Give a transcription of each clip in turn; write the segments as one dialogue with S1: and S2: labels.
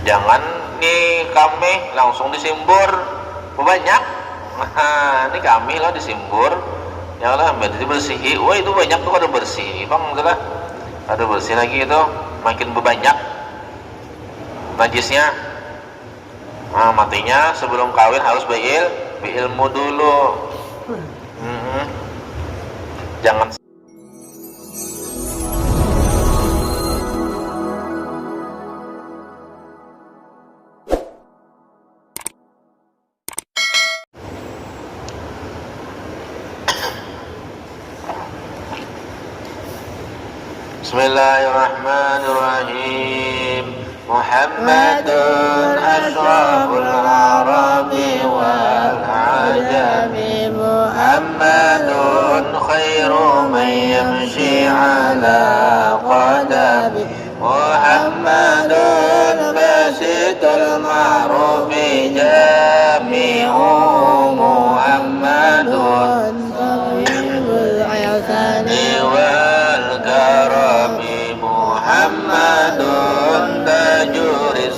S1: Jangan nih kami langsung disimbur banyak. Nah, ini kami lah disimbur. Ya Allah, berarti dibersihi. Wah, itu banyak tuh, ada bersih. Bang, itulah. Ada bersih lagi itu, makin berbanyak najisnya. Nah, matinya sebelum kawin harus berilmu dulu. Jangan Bismillahirrahmanirrahim. Muhammadun asyraful arabi wal ajami. Muhammadun khairu man yamshi ala qadami. Muhammadun basitul ma'rufi jami'u. Muhammadun tabibul ayasani wal karami. Muhammadun tajuris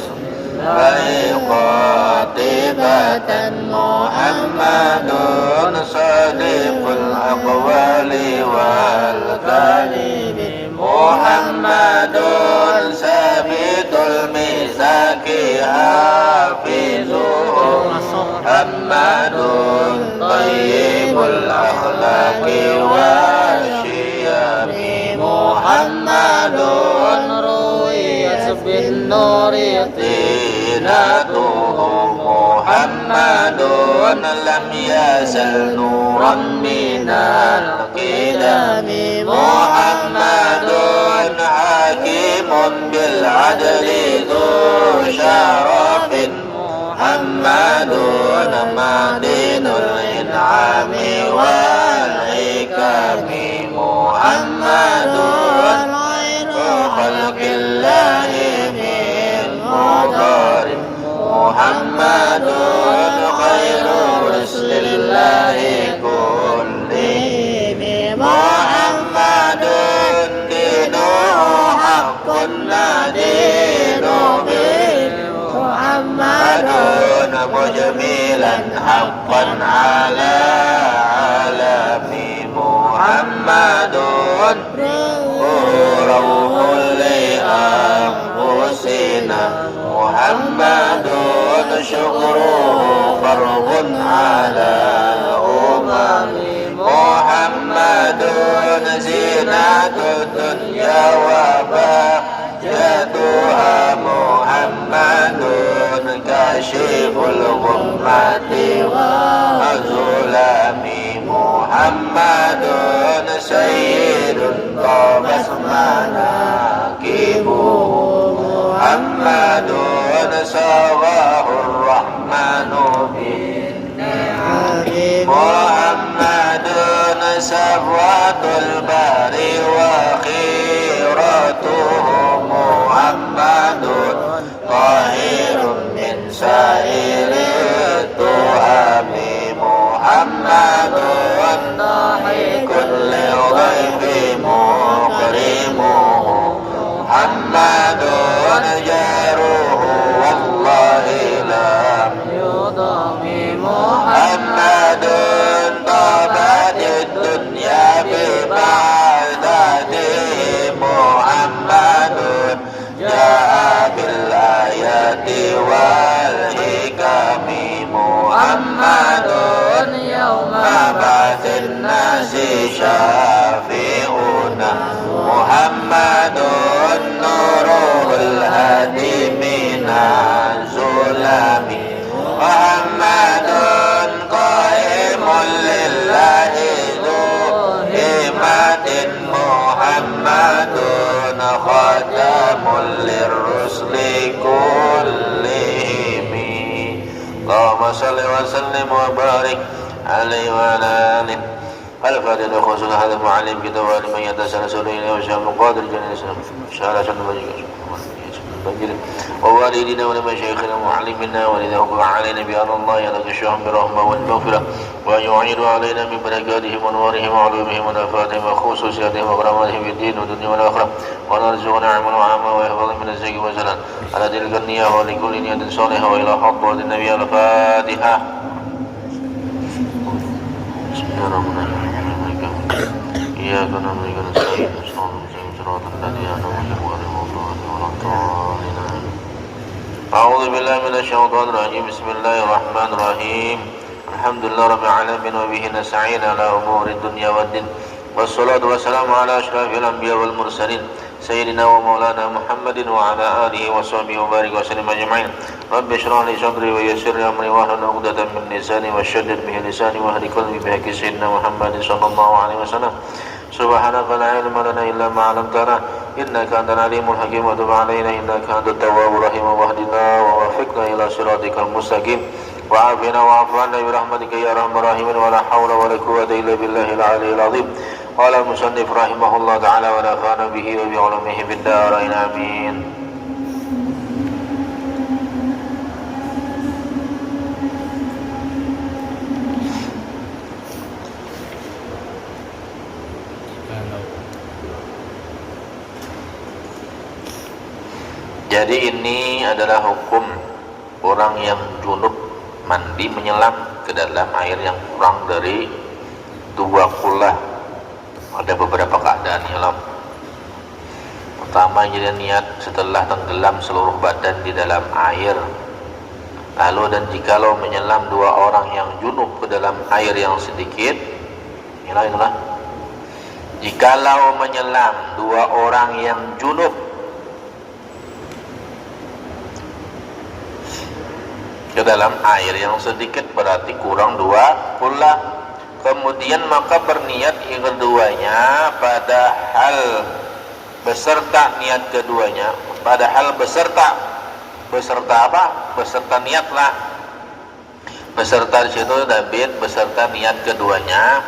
S1: qatibatan. Muhammadun sadiqul aqwali wal kalimi. Muhammadun sabitul misaki hafizuhu. Muhammadun tayyibul akhlaqi wasyiyami. Muhammadun ru'iyat bin nuri tinatuhu. Muhammadun lam yasal nuran minal qidami. Muhammadun hakimun bil adli dhu syarafin. Muhammadun madinul in'ami wal hikami. Muhammadun khairu khalqillahi min mudarim. Muhammadun khairu ruslillahi kullihim. Muhammadun dinuhu haqqun nadinu bih. Muhammadun mujmilan haqqan ala alami. Muhammadun rawhul li anfusina. Muhammadun syukruhu fardun ala umami. Muhammadun zinatul dunya wa bahjatuha. Muhammadun kashiful ghummati wa zulami. Muhammadun sayyidun tabas manakibuhu. Muhammadun sawahur rahmanu bin ni'ami. Muhammadun safwatul bari wa khiratuhu. Muhammadun tahirun min sairi tuhami. Muhammadun dahikun lil ghaibi mukrimuhu. Muhammadun jaruhu wallahi lam yudami. Muhammadun tabatid dunya bi ba'datihi. Muhammadun ja'a bil ayati wal hikami. Muhammadun yawma ba'thin nasi syafi'una. Muhammadun nuruhul hadi minan zulami. Muhammadun qaimun lillahi dhu himatin. Muhammadun khatamul lirrusli kullihimi. Allahumma salli wa sallim wa barik alaihi wa ala alihi. الفاتحة خصوصا هذا المعلم كتاب لمن يتسلسل إليه وشاء القادر جل وعلا شهادة ووالدنا ولمشايخنا ومعلمنا ولذا وقع علينا بأن الله يلقشهم برحمة والمغفرة وأن يعيد علينا من بركاتهم وأنوارهم وعلومهم ونفاتهم وخصوصياتهم وكراماتهم في الدين والدنيا والآخرة وأن يرزقنا علما وعاما ويحفظ من الزكي والزلال على تلك النية ولكل نية صالحة وإلى حضرة النبي الفاتحة. بسم الله الرحمن الرحيم. إياك نعبد وإياك نستعين صراط الذين أنعمت عليهم غير المغضوب عليهم ولا الضالين. أعوذ بالله من الشيطان الرجيم. بسم الله الرحمن الرحيم. الحمد لله رب العالمين وبه نستعين على أمور الدنيا والدين والصلاة والسلام على أشرف الأنبياء والمرسلين سيدنا ومولانا محمد وعلى آله وصحبه وبارك وسلم أجمعين. رب اشرح لي صدري ويسر لي أمري واحلل عقدة من لساني وشدد به لساني واهد قلبي بحق سيدنا محمد صلى الله عليه وسلم. سبحانك لا علم لنا إلا ما علمتنا إنك أنت العليم الحكيم وتب علينا إنك أنت التواب الرحيم واهدنا ووفقنا إلى صراطك المستقيم وعافنا واعف عنا برحمتك يا أرحم الراحمين ولا حول ولا قوة إلا بالله العلي العظيم. قال المصنف رحمه الله تعالى ونفعنا به وبعلومه في الدارين آمين. Jadi ini adalah hukum orang yang junub mandi menyelam ke dalam air yang kurang dari 2 kullah. Ada beberapa keadaan ya loh. Pertama, jadi niat setelah tenggelam seluruh badan di dalam air. Lalu dan jikalau menyelam 2 orang yang junub ke dalam air yang sedikit, inilah. Jikalau menyelam 2 orang yang junub ke dalam air yang sedikit berarti kurang 2 kullah. Kemudian maka berniat yang keduanya padahal beserta niat keduanya, padahal beserta apa? Beserta niatlah. Beserta di situ David beserta niat keduanya,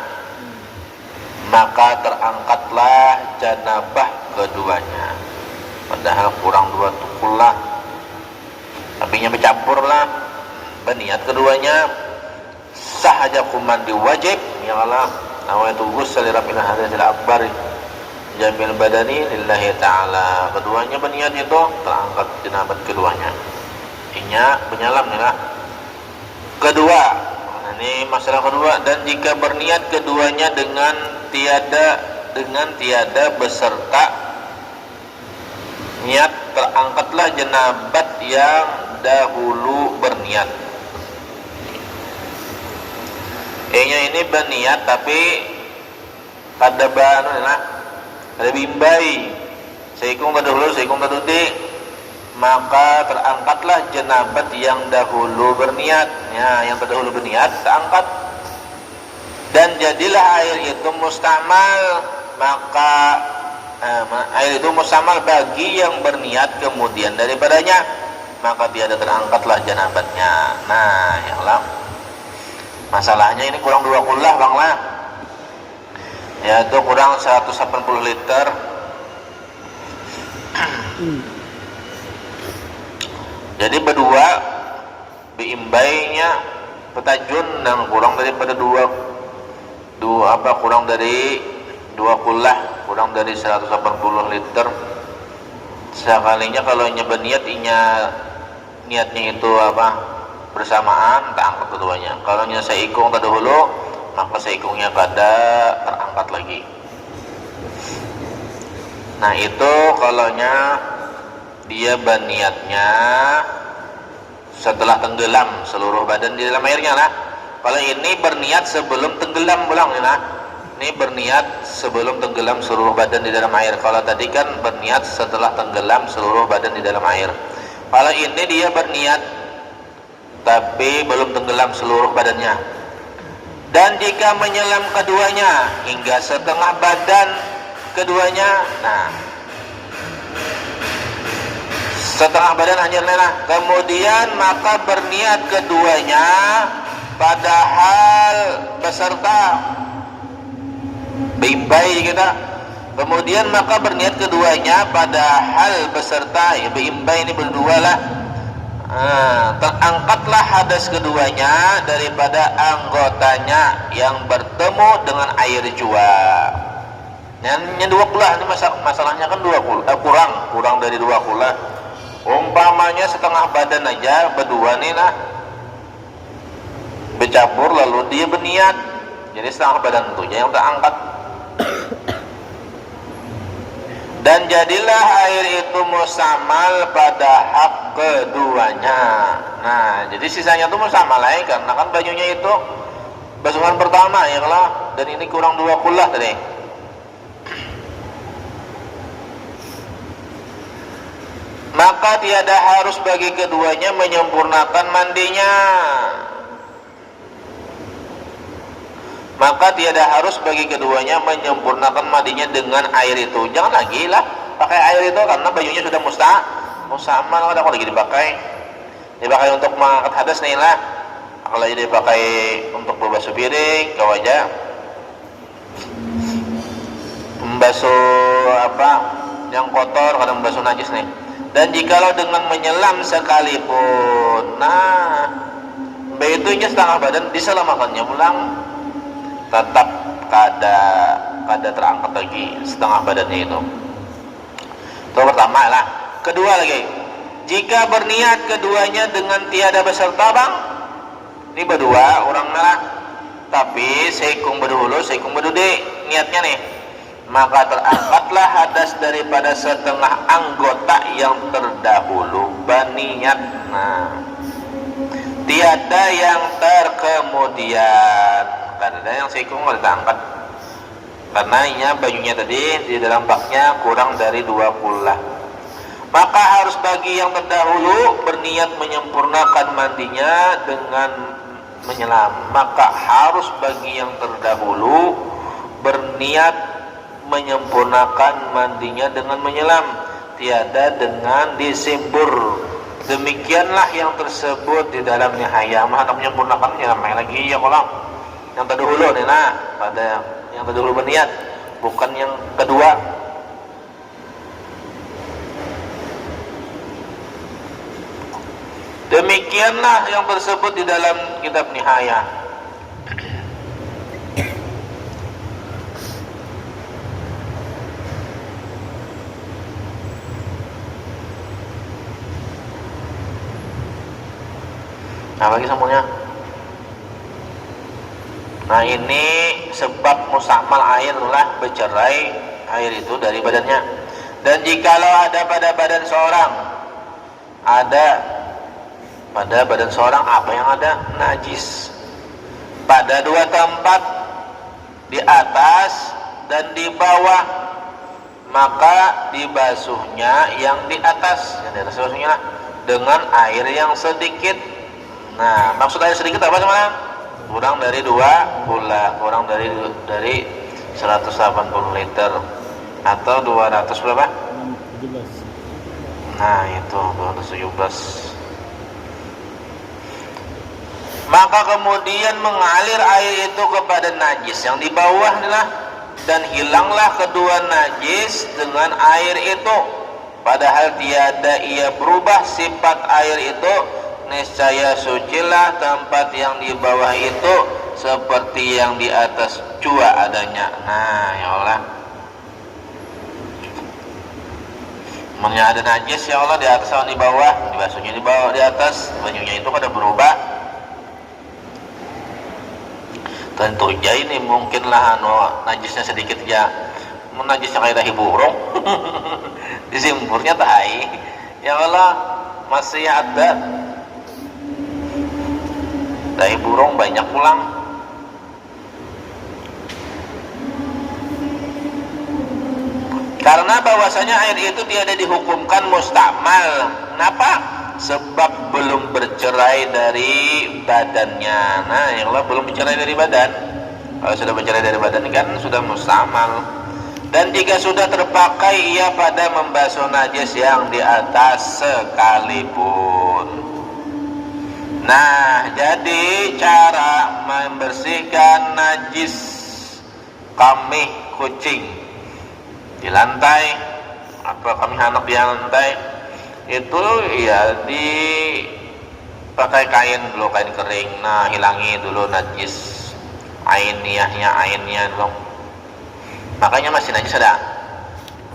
S1: maka terangkatlah janabah keduanya. Padahal kurang 2 kullah. Tapi nya bercampurlah. Berniat keduanya sah aja mandi wajib ya Allah. Nawaitu ghusl rabbil hadathil akbar jamil badani lillahi ta'ala. Keduanya berniat itu terangkat jenabat keduanya. Inya menyelam ya. Kedua, ini masalah kedua. Dan jika berniat keduanya dengan tiada beserta niat, terangkatlah jenabat yang dahulu berniat. Nya ini berniat tapi pada ada bimbai seikung terdahulu seikung terdudi, maka terangkatlah jenabat yang dahulu berniat. Ya, yang terdahulu berniat terangkat dan jadilah air itu mustamal, maka air itu mustamal bagi yang berniat kemudian daripadanya, maka tiada terangkatlah janabatnya. Nah, ya Allah. Masalahnya ini kurang 2 kullah bang lah, yaitu kurang 180 liter. Jadi berdua biimbainya petajun dan kurang daripada kurang dari 2 kullah, kurang dari 180 liter. Sekalinya kalau berniat niatnya itu bersamaan, tak angkat keduanya. Kalau nya seikung terdahulu, maka seikungnya kada terangkat lagi. Nah itu kalau nya dia berniatnya setelah tenggelam seluruh badan di dalam airnya lah. Kalau ini berniat sebelum tenggelam pulang ya. Ini berniat sebelum tenggelam seluruh badan di dalam air. Kalau tadi kan berniat setelah tenggelam seluruh badan di dalam air. Kalau ini dia berniat tapi belum tenggelam seluruh badannya. Dan jika menyelam keduanya hingga setengah badan keduanya, nah setengah badan hanya lena, kemudian maka berniat keduanya padahal beserta bimbai kita Kemudian maka berniat keduanya pada hal beserta ya beimba ini berdua lah. Terangkatlah hadas keduanya daripada anggotanya yang bertemu dengan air jua. Yang dua kulah ini masalahnya kan kurang dari dua kulah. Umpamanya setengah badan aja berdua nih lah bercampur lalu dia berniat, jadi setengah badan itu yang terangkat. Dan jadilah air itu musamal pada hak keduanya. Nah, jadi sisanya itu musamal lagi karena kan bajunya itu basuhan pertama ya kalau, dan ini kurang dua kulah tadi. Maka tiada harus bagi keduanya menyempurnakan mandinya. Maka tiada harus bagi keduanya menyempurnakan mandinya dengan air itu. Jangan lagi lah pakai air itu karena bajunya sudah musamal, ada lagi dipakai untuk mengangkat hadas nih lah. Kalau jadi dipakai untuk berbasuh piring, kau aja membasuh apa yang kotor, kadang membasuh najis nih. Dan jikalau dengan menyelam sekalipun, nah baitunya setengah badan diselamatkannya ulang, tetap kada terangkat lagi setengah badannya itu. Itu pertama lah. Kedua lagi, jika berniat keduanya dengan tiada beserta bang, ini berdua orang lah, tapi seikung berdahulu seikung berdude niatnya nih, maka terangkatlah hadas daripada setengah anggota yang terdahulu berniat. Nah, tiada yang terkemudian, karena yang seikung harus diangkat karena inya bajunya tadi di dalam baknya kurang dari 20. Maka harus bagi yang terdahulu berniat menyempurnakan mandinya dengan menyelam. Maka harus bagi yang terdahulu berniat menyempurnakan mandinya dengan menyelam, tiada dengan disimbur. Demikianlah yang tersebut di dalam nihaya. Maha menyempurnakan ya main lagi ya kolam. Yang terdahulu nih nah, pada yang terdahulu berniat, bukan yang kedua. Demikianlah yang tersebut di dalam kitab nihaya. Nah lagi semuanya. Nah ini sebab musamal air lah bercerai air itu dari badannya. Dan jikalau ada pada badan seorang, pada badan seorang apa yang ada? Najis pada dua tempat, di atas dan di bawah, maka dibasuhnya yang di atas, yang di atas basuhnya dengan air yang sedikit. Nah, maksud air sedikit apa teman-teman? Kurang dari 2 gula, kurang dari 180 liter atau 200 berapa? 17. Nah, itu 217. Maka kemudian mengalir air itu kepada najis yang di bawah inilah, dan hilanglah kedua najis dengan air itu, padahal tiada ia berubah sifat air itu. Niscaya sucilah tempat yang di bawah itu seperti yang di atas jua adanya. Nah ya Allah, mana ada najis ya Allah di atas sama di bawah, dibasuhnya di bawah di atas, bajunya itu kada berubah. Tentu aja ini mungkinlah najisnya sedikit ya, najisnya kayak tahi burung disimpurnya tahi ya Allah masih ada tahi burung banyak pulang. Karena bahwasanya air itu tiada dihukumkan mustakmal. Kenapa? Sebab belum bercerai dari badannya. Nah, yang Allah belum bercerai dari badan. Kalau sudah bercerai dari badan kan sudah mustakmal. Dan jika sudah terpakai ia pada membasuh najis yang di atas sekalipun. Nah, jadi cara membersihkan najis kamih kucing di lantai, atau kami anak di lantai itu ya pakai kain dulu, kain kering. Nah, hilangi dulu najis ainnya dulu. Makanya masih najis ada,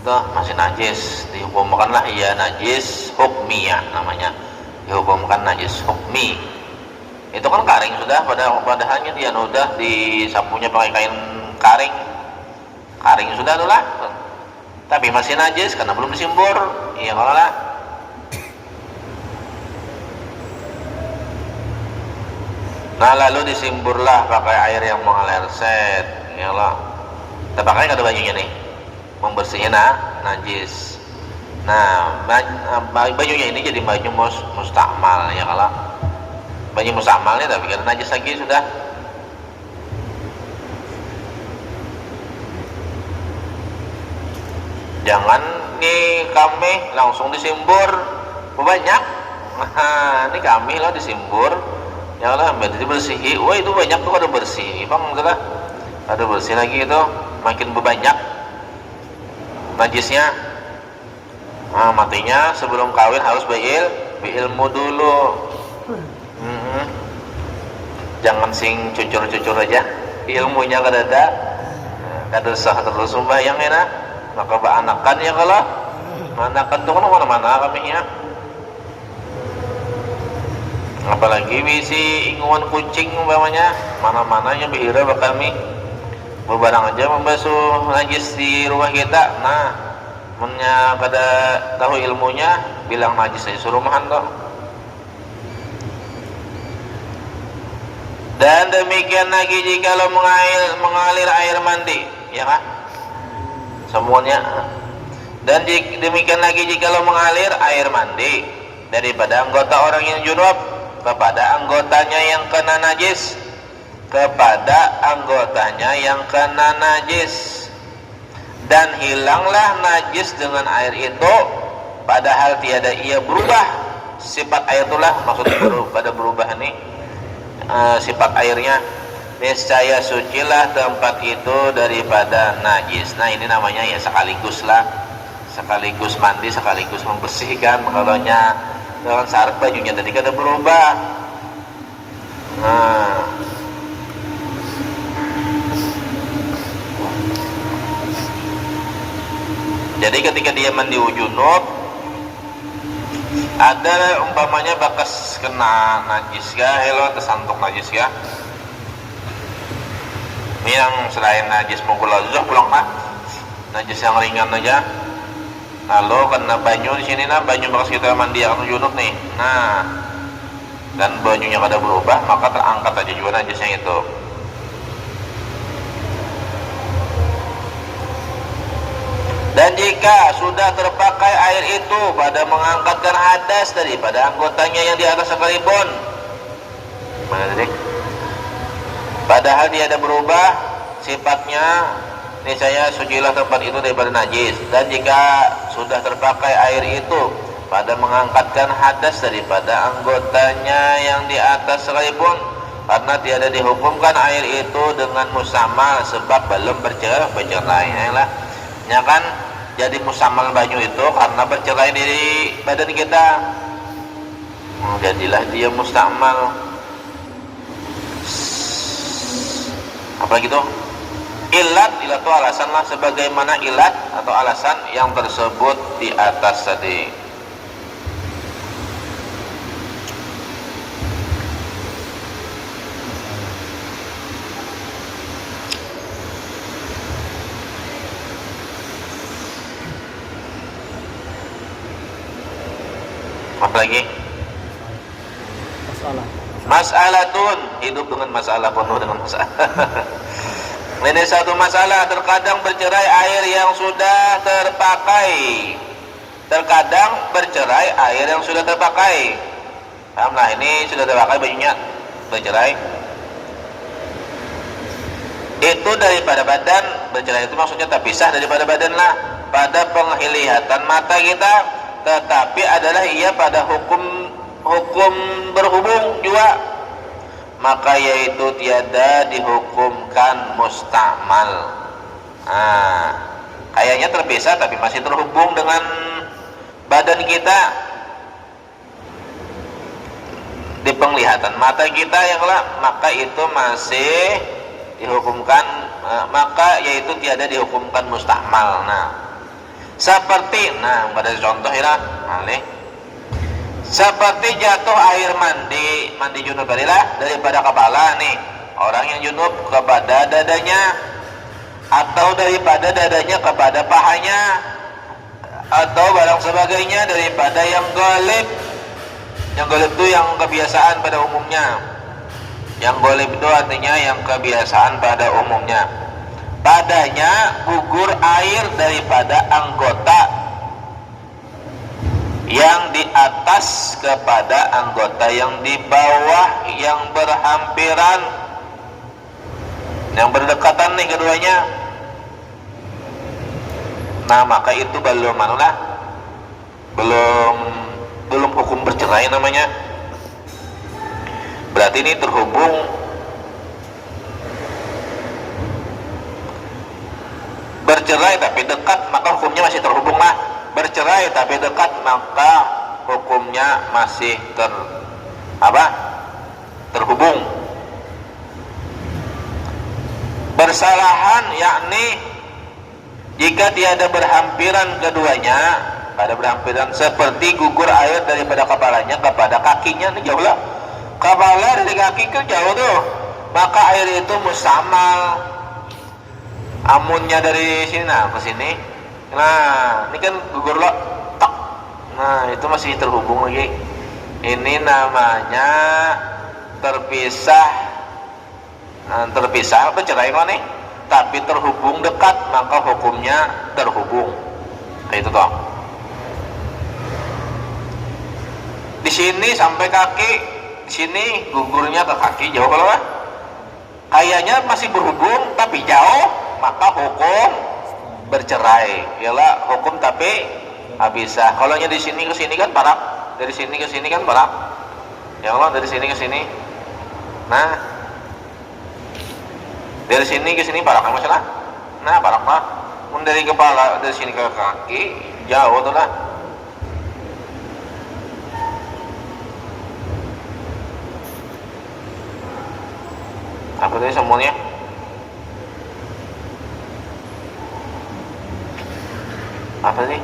S1: itu masih najis, dihukumkanlah ya najis hukmiyah namanya, dihukumkan najis hukmi. Itu kan karing sudah, padahalnya dia udah disapunya pakai kain karing sudah tuh lah, tapi masih najis karena belum disimbur. Iya kalau lah. Nah, lalu disimburlah pakai air yang mengalir set, ya Allah. Kita pakai nggak ada bajunya nih, membersihin najis. Nah, bajunya ini jadi baju mustakmal, ya kalau baju mustakmalnya tapi karena najis lagi sudah. Jangan nih kami langsung disimbur banyak. Nah, ini kami lah disimbur. Ya Allah, berarti bersihi. Wah, itu banyak tuh ada bersih. Bang, udah ada bersih lagi itu, makin berbanyak najisnya. Nah, matinya sebelum kawin harus berilmu dulu. Jangan sing cucur-cucur aja. Ilmunya kada sah terus sembahyang ya. Maka anakan ya kalau anakan tuh kan mana-mana kami ya. Apalagi bisi inguan kucing umpamanya, mana-mana yang bihira kami bebarang aja membasuh najis di rumah kita. Nah, mennya pada tahu ilmunya bilang najis aja suruh mahan toh. Dan demikian lagi jika lo mengalir air mandi, ya kan? Semuanya. Dan demikian lagi jika lo mengalir air mandi daripada anggota orang yang junub kepada anggotanya yang kena najis, dan hilanglah najis dengan air itu padahal tiada ia berubah sifat air itulah, maksudnya berubah ini sifat airnya, niscaya sucilah tempat itu daripada najis. Nah, ini namanya ya sekaligus mandi sekaligus membersihkan. Kalaunya dengan syarat bajunya tadi kada berubah. Nah, jadi ketika dia mandi junub, ada umpamanya bekas kena najis kah, tersantuk najis kah, ini yang selain najis mukul pulang mah najis yang ringan aja. Lalu kena banyu di sini, nah banyu bekas kita mandi akan junub nih. Nah, dan bajunya kada berubah, maka terangkat aja juga najisnya itu. Dan jika sudah terpakai air itu pada mengangkatkan hadas daripada anggotanya yang di atas sekalipun, mana tadi? Padahal dia ada berubah sifatnya, niscaya sucilah tempat itu daripada najis. Dan jika sudah terpakai air itu pada mengangkatkan hadas daripada anggotanya yang di atas sekalipun, karena tiada dihukumkan air itu dengan musamal sebab belum bercerai lah. Ya kan, jadi musamal banyu itu karena bercerai dari badan kita, jadilah dia mustamal. Apa gitu? Ilat itu alasan lah, sebagaimana ilat atau alasan yang tersebut di atas tadi. Apa lagi? Masalatun, hidup dengan masalah, penuh dengan masalah. Ini satu masalah, terkadang bercerai air yang sudah terpakai. Terkadang bercerai air yang sudah terpakai. Pahamlah, ini sudah terpakai bajunya, bercerai. Itu daripada badan, bercerai itu maksudnya terpisah daripada badan lah. Pada penglihatan mata kita, tetapi adalah ia pada hukum berhubung juga, maka yaitu tiada dihukumkan mustamal. kayaknya terpisah tapi masih terhubung dengan badan kita di penglihatan mata kita yang maka itu masih dihukumkan maka yaitu tiada dihukumkan mustahmal. Nah seperti pada contoh ya seperti jatuh air mandi junub daripada kepala nih, orang yang junub kepada dadanya atau daripada dadanya kepada pahanya atau barang sebagainya daripada yang golib. Yang golib itu yang kebiasaan pada umumnya. Yang golib itu artinya yang kebiasaan pada umumnya. Padanya gugur air daripada anggota yang di atas kepada anggota yang di bawah yang berhampiran, yang berdekatan nih keduanya. Nah maka itu belum hukum bercerai namanya. Berarti ini terhubung bercerai tapi dekat, maka hukumnya masih terhubung bercerai tapi dekat, maka hukumnya masih terhubung. Bersalahan yakni jika tiada berhampiran keduanya, pada berhampiran seperti gugur air daripada kepalanya kepada kakinya, ini jauh lah, kepala dari kaki ke jauh tuh, maka air itu mustamal. Amunnya dari sini ke sini, nah ini kan gugur lo tak, nah itu masih terhubung lagi. Ini namanya terpisah bercerai nih, tapi terhubung dekat, maka hukumnya terhubung. Nah itu toh. Di sini sampai kaki, di sini gugurnya ke kaki jauh kalau kayaknya masih berhubung tapi jauh, maka hukum bercerai. Ialah hukum tapi bisa. Kalau nya di sini ke sini kan parak, dari sini ke sini kan parak. Ya Allah, dari sini ke sini. Nah, dari sini ke sini parak masalah. Nah, parak lah. Dari kepala dari sini ke kaki jauh tuh lah. Apa tadi semuanya? Apa sih?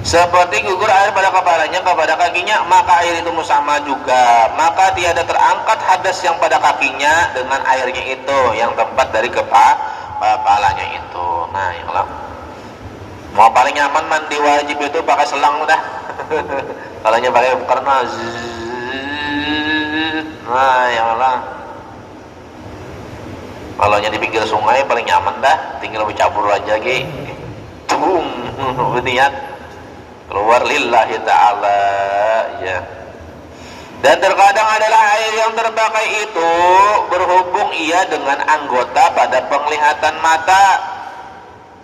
S1: Seperti gugur air pada kepalanya kepada kakinya, maka air itu sama juga, maka tiada terangkat hadas yang pada kakinya dengan airnya itu yang tempat dari kepalanya itu. Nah ya Allah, mau paling nyaman mandi wajib itu pakai selang udah. Kalau nya pakai karena nah ya Allah, kalau nya di pinggir sungai paling nyaman dah, tinggal bercabur aja niat keluar lillahi ta'ala ya. Dan terkadang adalah air yang terpakai itu berhubung ia dengan anggota pada penglihatan mata.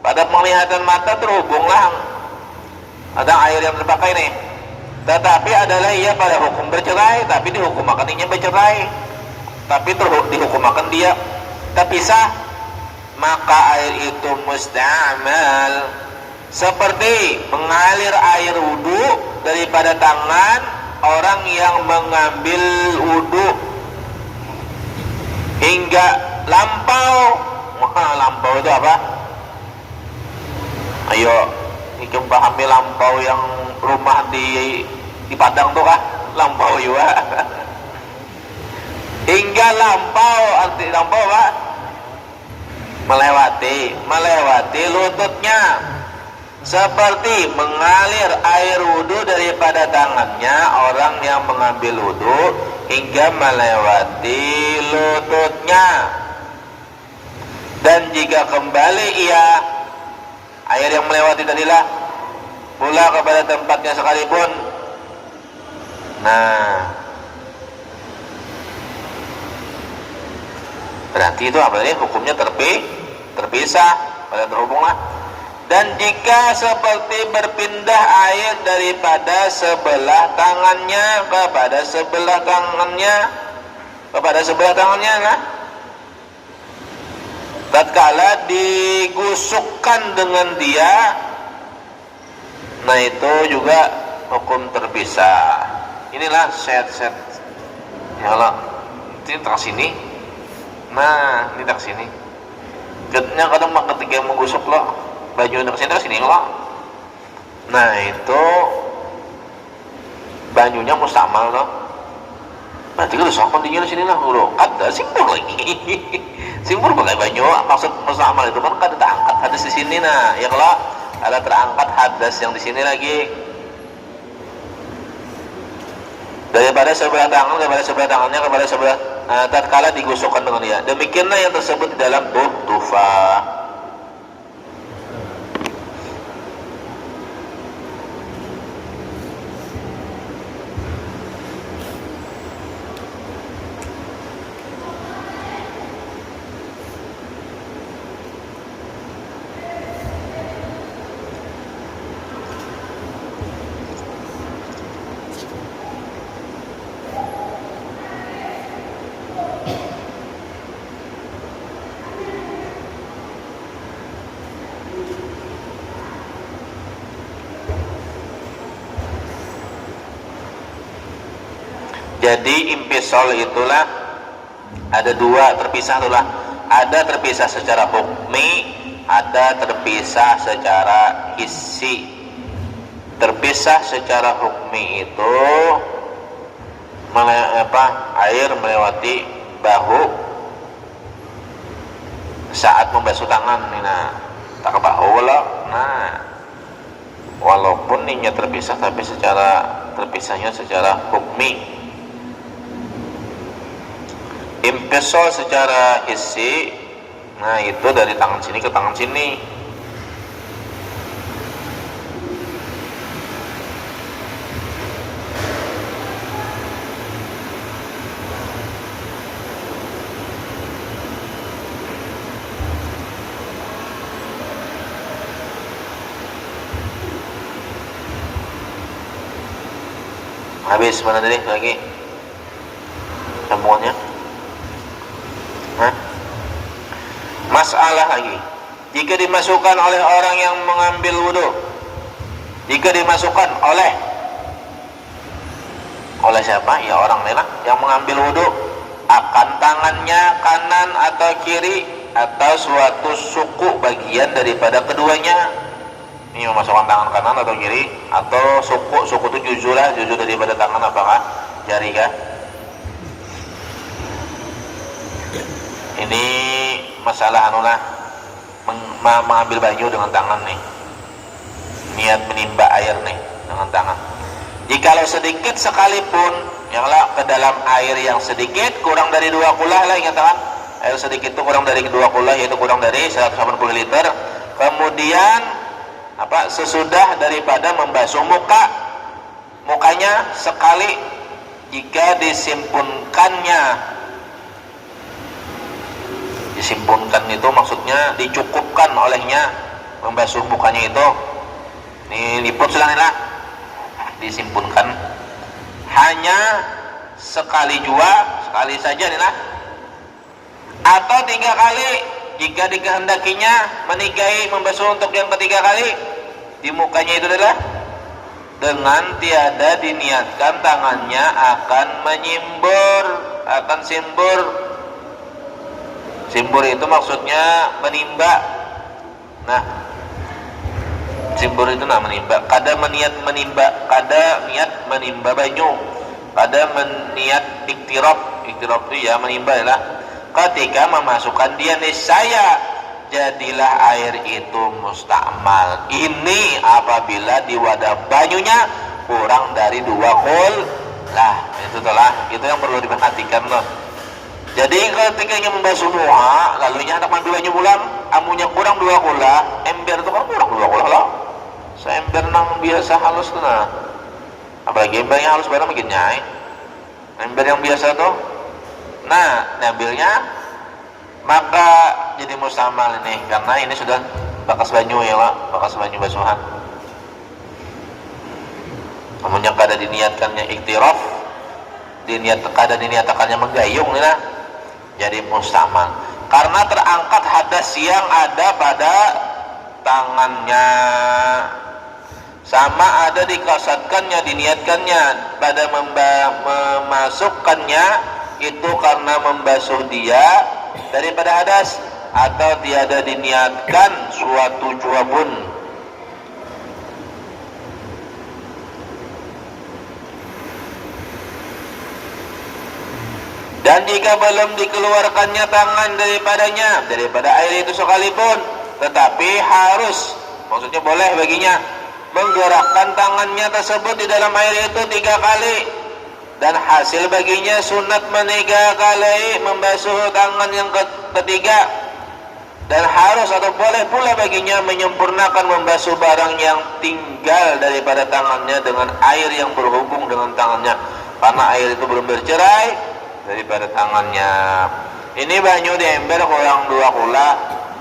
S1: Pada penglihatan mata terhubunglah ada air yang terpakai nih, tetapi adalah ia pada hukum bercerai, tapi dihukumakan inya bercerai, tapi dihukumakan dia terpisah, maka air itu musta'mal. Seperti mengalir air wudu daripada tangan orang yang mengambil wudu hingga lampau. Lampau itu apa? Ayo, ini pahami lampau yang rumah di Padang tuh kah? Lampau juga. Hingga lampau, arti lampau apa? Melewati lututnya. Seperti mengalir air wudu daripada tangannya orang yang mengambil wudu hingga melewati lututnya. Dan jika kembali ia air yang melewati tadilah pula kepada tempatnya sekalipun. Nah, berarti itu apa ya? Hukumnya terpisah pada terhubunglah. Dan jika seperti berpindah air daripada sebelah tangannya kepada sebelah tangannya, nah, tatkala digusukkan dengan dia, nah itu juga hukum terpisah. Inilah set ya Allah, ini tak sini, nah ini tak sini. Ketnya kadang ketika menggusuk lo baju tak sini lo, nah itu banyunya mustamal lo. Berarti kalau soal kondinya di sini lah lo, ada simbol lagi. Simbol pakai banyu, maksud mustamal itu kan kada terangkat hadas di sini, nah ya kalau ada terangkat hadas yang di sini lagi daripada sebelah tangannya kepada sebelah tatkala digusukkan dengan dia. Demikianlah yang tersebut di dalam tufah. Jadi impisol itulah ada dua, terpisah itulah. Ada terpisah secara hukmi, ada terpisah secara hissi. Terpisah secara hukmi itu air melewati bahu saat membasuh tangan, nah tak ke bahu lah. Nah, walaupun ninya terpisah tapi terpisahnya secara hukmi. Impisol secara hissi, nah itu dari tangan sini ke tangan sini. Habis mana tadi lagi sambungannya? Masalah lagi, jika dimasukkan oleh orang yang mengambil wudu, jika dimasukkan oleh siapa? Ya orang lah yang mengambil wudu, akan tangannya kanan atau kiri atau suatu suku bagian daripada keduanya. Ini memasukkan tangan kanan atau kiri atau suku itu jujur daripada tangan apakah jari kah? Ini masalah anulah mengambil baju dengan tangan nih, niat menimba air nih dengan tangan. Jikalau sedikit sekalipun, ke dalam air yang sedikit kurang dari 2 kulah lah, ingatkan air sedikit itu kurang dari 2 kulah, yaitu kurang dari 180 liter. Kemudian sesudah daripada membasuh mukanya sekali, jika disimpunkan itu maksudnya dicukupkan olehnya membasuh mukanya itu. Ini liput lah, disimpunkan hanya sekali saja nih lah, atau 3 kali jika dikehendakinya menigai membasuh untuk yang ketiga kali di mukanya itu adalah dengan tiada diniatkan tangannya akan simbur. Simbur itu maksudnya menimba. Nah, simbur itu menimba. Kada niat menimba banyu. Kada niat iktiraf. Iktiraf itu ya menimba lah. Ketika memasukkan dia niscaya jadilah air itu mustakmal. Ini apabila di wadah banyunya kurang dari 2 kul. Lah, itu yang perlu diperhatikan loh. Jadi ketika membasuh muka, lalunya hendak mandi banyu bulan, amunya kurang 2 kula, ember itu kan kurang 2 kula lah. Seember nang biasa halus tuh nah. Apalagi ember yang halus barang makin nyai. Ember yang biasa tuh, nah ngambilnya maka jadi mustamal ini, karena ini sudah bakas banyu ya lah, bakas banyu basuhan. Namun yang kada diniatkannya iktiraf, kada diniatakannya menggayung nih lah, jadi mustamal. karena terangkat hadas yang ada pada tangannya, sama ada dikasatkannya, diniatkannya pada memasukkannya itu karena membasuh dia daripada hadas, atau tiada diniatkan suatu jua pun. Dan jika belum dikeluarkannya tangan daripada air itu sekalipun, tetapi harus, maksudnya boleh baginya menggerakkan tangannya tersebut di dalam air itu 3 kali, dan hasil baginya sunat 3 kali membasuh tangan yang ketiga, dan harus atau boleh pula baginya menyempurnakan membasuh barang yang tinggal daripada tangannya dengan air yang berhubung dengan tangannya, karena air itu belum bercerai daripada tangannya. Ini banyu di ember kurang 2 kula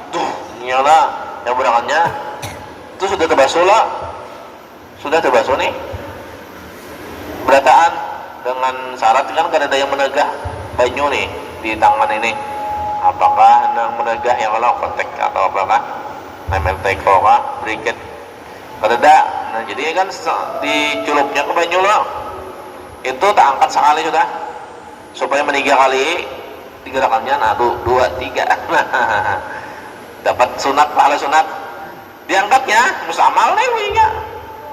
S1: tuh nyala yang berangkatnya itu sudah terbasuh lah, sudah terbasuh nih berataan dengan syarat kan ada yang menegah banyu nih di tangan ini, apakah hendak menegah yang kalau kontek atau apakah nempel teko kah beriket kereda. Nah jadi kan diculupnya ke banyu loh itu tak angkat sekali sudah, supaya 3 kali digerakannya. Nah 2, 3 dapat sunat, pahala sunat, diangkatnya musamal nih punya,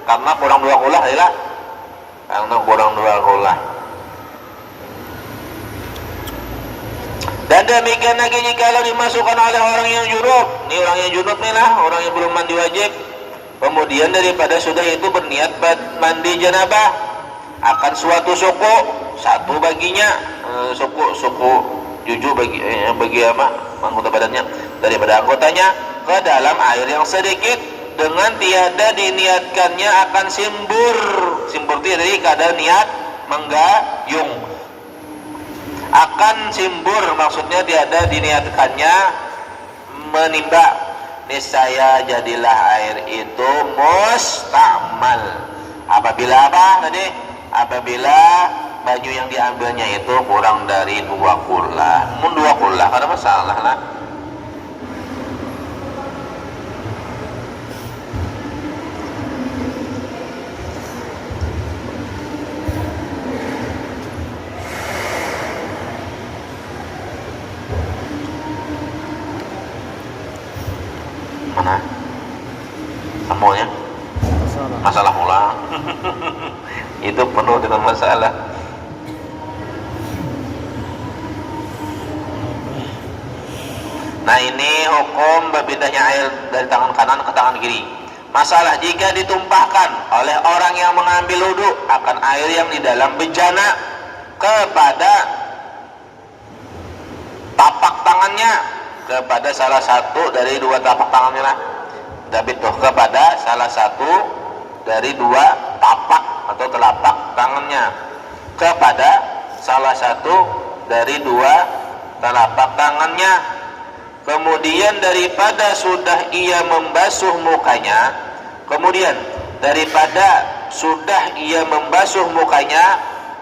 S1: karena kurang 2 kulah lah, karena kurang 2 kulah. Dan demikian lagi jikalau dimasukkan oleh orang yang junub, ini orang yang junub nih lah, orang yang belum mandi wajib, kemudian daripada sudah itu berniat mandi janabah akan suatu suku, satu baginya suku juju bagi apa anggota badannya daripada anggotanya ke dalam air yang sedikit dengan tiada diniatkannya akan simbur itu dari kadar niat menggayung, akan simbur maksudnya tiada diniatkannya menimba, niscaya jadilah air itu mustamal apabila apa tadi, apabila baju yang diambilnya itu kurang dari 2 kula. Mun 2 kula kada masalah lah. Mana? Semuanya? Masalah pula. Itu penuh dengan masalah. Nah ini hukum berpindahnya air dari tangan kanan ke tangan kiri. Masalah jika ditumpahkan oleh orang yang mengambil wudu akan air yang di dalam bejana kepada tapak tangannya, kepada salah satu dari 2 tapak tangannya lah. Tapi tuh kepada salah satu dari 2 tapak atau telapak tangannya, kepada salah satu dari 2 telapak tangannya. Kemudian daripada sudah ia membasuh mukanya,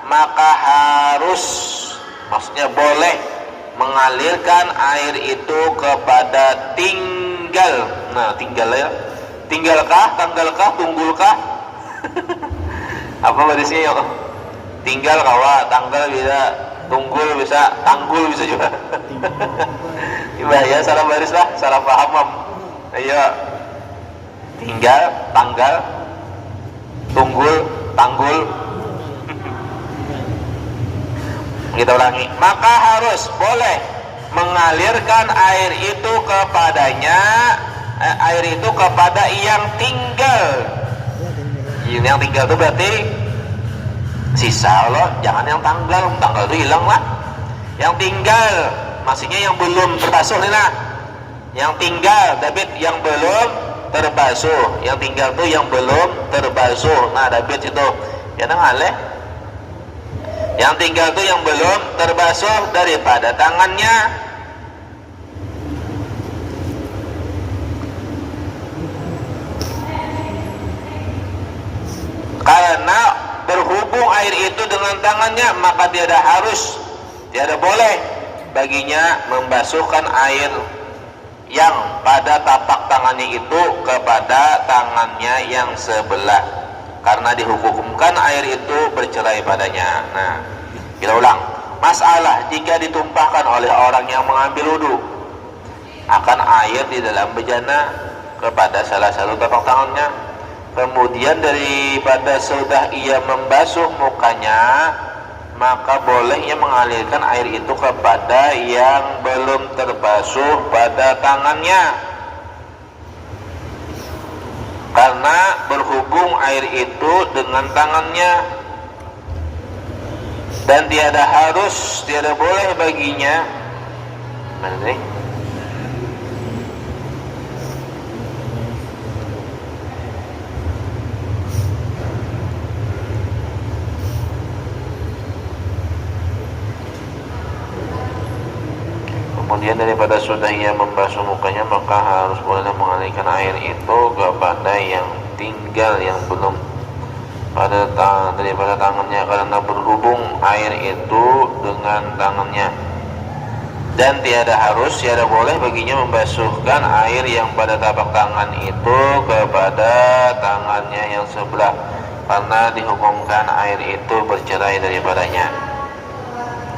S1: maka harus, maksudnya boleh mengalirkan air itu kepada tinggal. Nah tinggal ya, tinggalkah, tanggalkah, tunggulkah apa barisnya ya, tinggal kawa, tanggal bisa, tunggul bisa, tanggul bisa juga. Ya salah baris lah, salah paham. Ayo tinggal, tanggal, tunggul, tanggul. Kita ulangi. Maka harus boleh mengalirkan air itu kepadanya, air itu kepada yang tinggal. Yang tinggal itu berarti sisa loh, jangan yang tanggal itu hilang lah. Yang tinggal maksudnya yang belum terbasuh nih lah, yang tinggal David yang belum terbasuh, yang tinggal tuh yang belum terbasuh. Nah David itu ya ngaleh, yang tinggal tuh yang belum terbasuh daripada tangannya. Karena berhubung air itu dengan tangannya, maka tiada harus, tiada boleh baginya membasuhkan air yang pada tapak tangannya itu kepada tangannya yang sebelah, karena dihukumkan air itu bercerai padanya. Nah, kita ulang. Masalah jika ditumpahkan oleh orang yang mengambil wudu akan air di dalam bejana kepada salah satu tapak tangannya, kemudian daripada sudah ia membasuh mukanya, maka boleh ia mengalirkan air itu kepada yang belum terbasuh pada tangannya, karena berhubung air itu dengan tangannya, dan tiada boleh baginya kemudian daripada sudah ia membasuh mukanya, maka harus boleh mengalirkan air itu kepada yang tinggal yang belum daripada tangannya, karena berhubung air itu dengan tangannya, dan tiada boleh baginya membasuhkan air yang pada tapak tangan itu kepada tangannya yang sebelah, karena dihukumkan air itu bercerai daripadanya.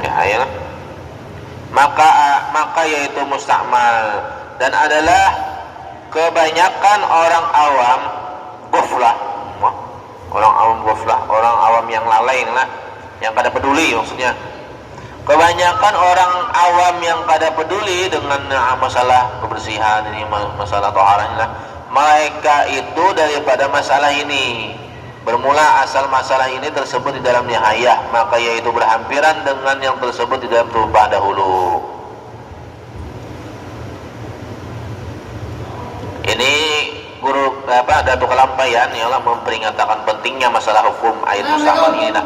S1: Ya, maka yaitu mustakmal, dan adalah kebanyakan orang awam ghaflah, orang awam yang lalai lah, yang kada peduli, maksudnya kebanyakan orang awam yang kada peduli dengan masalah kebersihan ini, masalah taharah lah, mereka itu daripada masalah ini. Bermula asal masalah ini tersebut di dalam nihayah, maka yaitu berhampiran dengan yang tersebut di dalam tumpah dahulu. Ini guru Datuk Kelampaian ialah memperingatkan pentingnya masalah hukum air mustamal ini.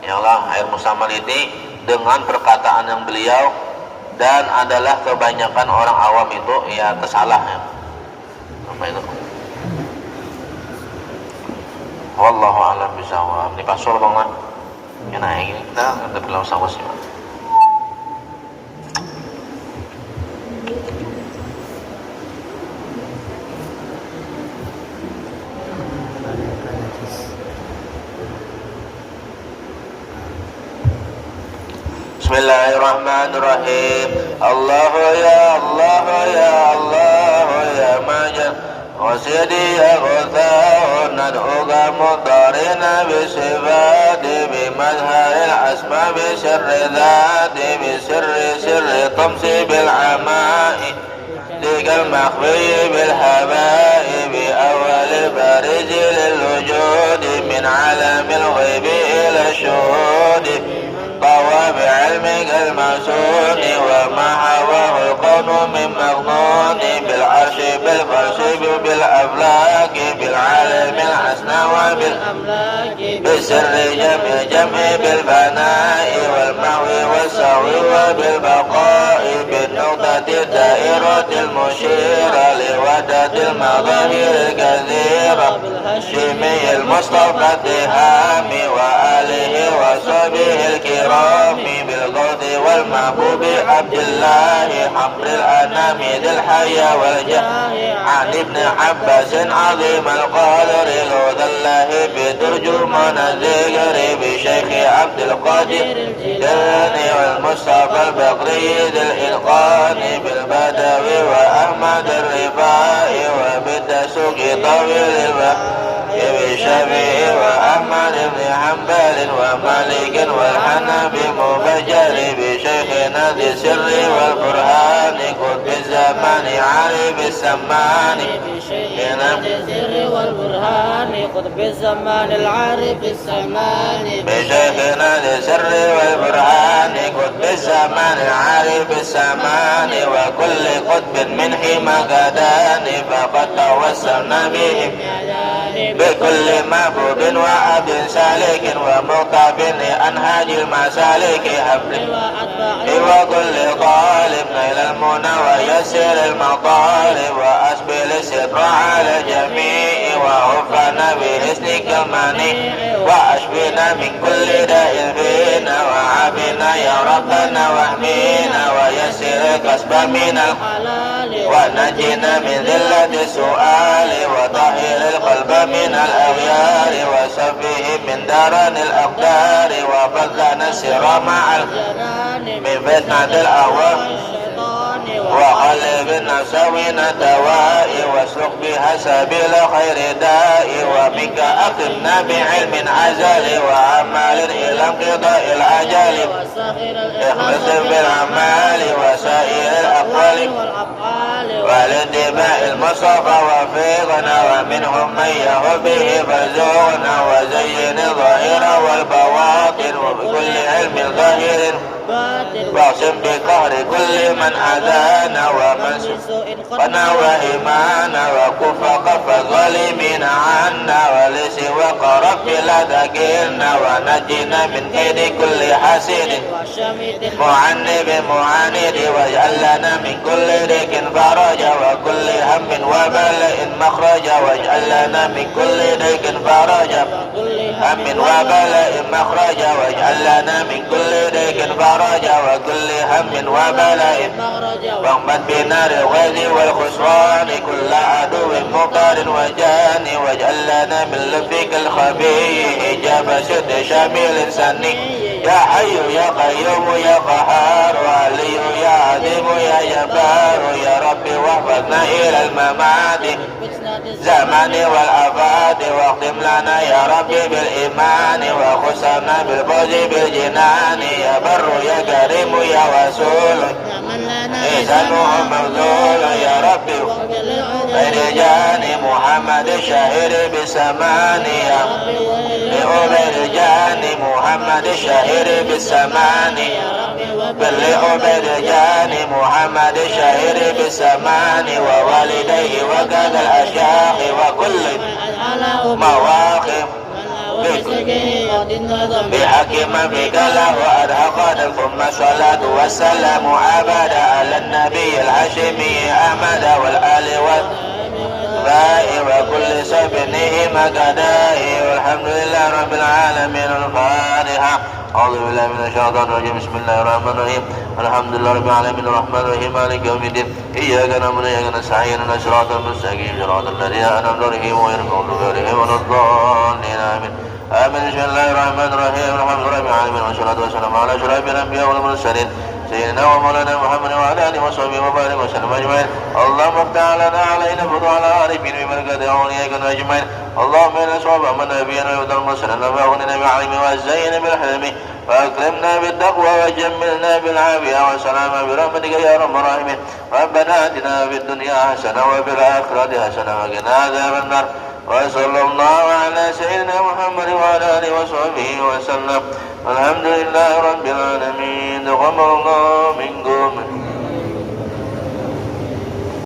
S1: Ialah air mustamal ini dengan perkataan yang beliau, dan adalah kebanyakan orang awam itu ya tersalah ya. Apa itu? Wallahu a'lam bishawab. Ini pasal bang lah. Ya nah ini kita ada perlu sawas ya. Bismillahirrahmanirrahim. Allahu ya Allah ya Allah ya Majid وسيدي غثاء ندعوك مضطرين بصفات بمظهر الأسماء بسر ذات بسر طمس بالعماء ذيك المخفي بالحبائب أول البارز للوجود من عالم الغيب إلى الشهود طوى بعلمك المسون وما حواه الكون من مغنون بالعرش بالفرش بالأفلاك بالعالم الحسنى وبالأملاك بالسر جمع بالفناء والمحو والسعو وبالبقاء بالنقطة الدائرة المشيرة لوحدة المظاهر الكثيرة بالهاشمي المصطفى التهام وآله وصحبه الكرام بالغوث والمحبوب عبد الله حمر الأنام ذي الحياة والجاه عن ابن عباس عظيم القدر غوث الله بترجمان الذكر بشيخ عبد القادر الجيلاني والمصطفى البقري ذي الإتقان بالبدوي وأحمد الرفاعي وبالدسوقي طويل بالشافعي وأحمد بن حنبل ومالك والحنبي مبجل بشيخنا ذي السر والبرهان قطب الزمان عارف السمان بشيخنا ذي السر والبرهان قطب الزمان العارف السمان بشيخنا ذي السر والبرهان قطب الزمان العارف السمان وكل قطب من حمى غدان فقد توسلنا بهم بكل محبوب وعبد سالك ومقتب لأنهاج المسالك حبل وكل طالب نيل المنى ويسر المطالب وأسبل الستر على الجميع ووفقنا بحسنك المانع واشفنا من كل داء فينا وعافنا يا ربنا واحمينا ويسر الكسب من الحلال ونجنا من ذلة السؤال وطهر القلب من الأغيار وصفه من درن الأقدار وفضلنا السر مع الجنان من فتنة الأهواء وقلب النفس من الدواء واسلك بها سبيل خير داء ومنك أقمنا بعلم عزل وعمل إلى انقضاء الأجل اخلص بالأعمال وسائر الأقوال والاتباع المصطفى وفيقنا ومنهم من يهب به فزونا وزين الظاهر والبواطن وبكل علم ظاهر واقسم بقهر كل من أذانا ومن سوءنا وإيمانا وكف قف الظالمين عنا ولسواك رب لا تكلنا ونجنا من كيد كل حسد معنب معاند واجعل لنا من كل ضيق فرجا وكل هم وبلاء مخرجا واجعل لنا من كل ضيق فرجا هم وبلاء مخرجا واجعل لنا من كل ضيق فرجا وكل هم وبلاء واغمد بنار الغيظ والخسران كل عدو مقار وجاني واجعل لنا من لطفك الخبير حجاب سد شامل سني يا حي يا قيوم يا قهار علي يا عظيم يا جبار يا ربي واحفظنا إلى الممات زمان والأفات واختم لنا يا ربي بالإيمان وخصنا بالفوز بالجنان يا بر يا كريم يا وسول إحسانه مبذول يا ربي غير جاني محمد الشهير بسمانية لأبير جاني محمد الشهير بالسمانية بالأبير جاني محمد الشهير بالسماني ووالديه وكذا الأشياخ وكل مواقف بحق من بك له أرهقا ثم الصلاة والسلام أبدا على النبي الهاشمي أحمد والآل والباء وكل سبنه مكدائي والحمد لله رب العالمين. الفاتحة. أعوذ بالله من الشيطان الرجيم. بسم الله الرحمن الرحيم. الحمد لله رب العالمين الرحمن الرحيم مالك يوم الدين إياك نعبد وإياك نستعين اهدنا الصراط المستقيم صراط الذين أنعمت عليهم غير المغضوب عليهم ولا الضالين آمين. بسم الله الرحمن الرحيم. الحمد لله رب العالمين والصلاة والسلام على أشرف الأنبياء والمرسلين سيدنا ومولانا محمد وعلى آله وصحبه وبارك وسلم أجمعين. اللهم افتح لنا علينا فتوح العارفين ببركة أوليائك أجمعين. اللهم إنا نسألك من نبينا ويهدى المرسلين وأغننا بعلم وزينا بالحلم وأكرمنا بالتقوى وجملنا بالعافية والسلامة برحمتك يا رب الراحمين. ربنا آتنا في الدنيا حسنة وفي الآخرة حسنة وقنا عذاب النار. وصلى الله على سيدنا محمد وعلى آله وصحبه وسلم. الحمد لله رب العالمين. تقبل الله منكم.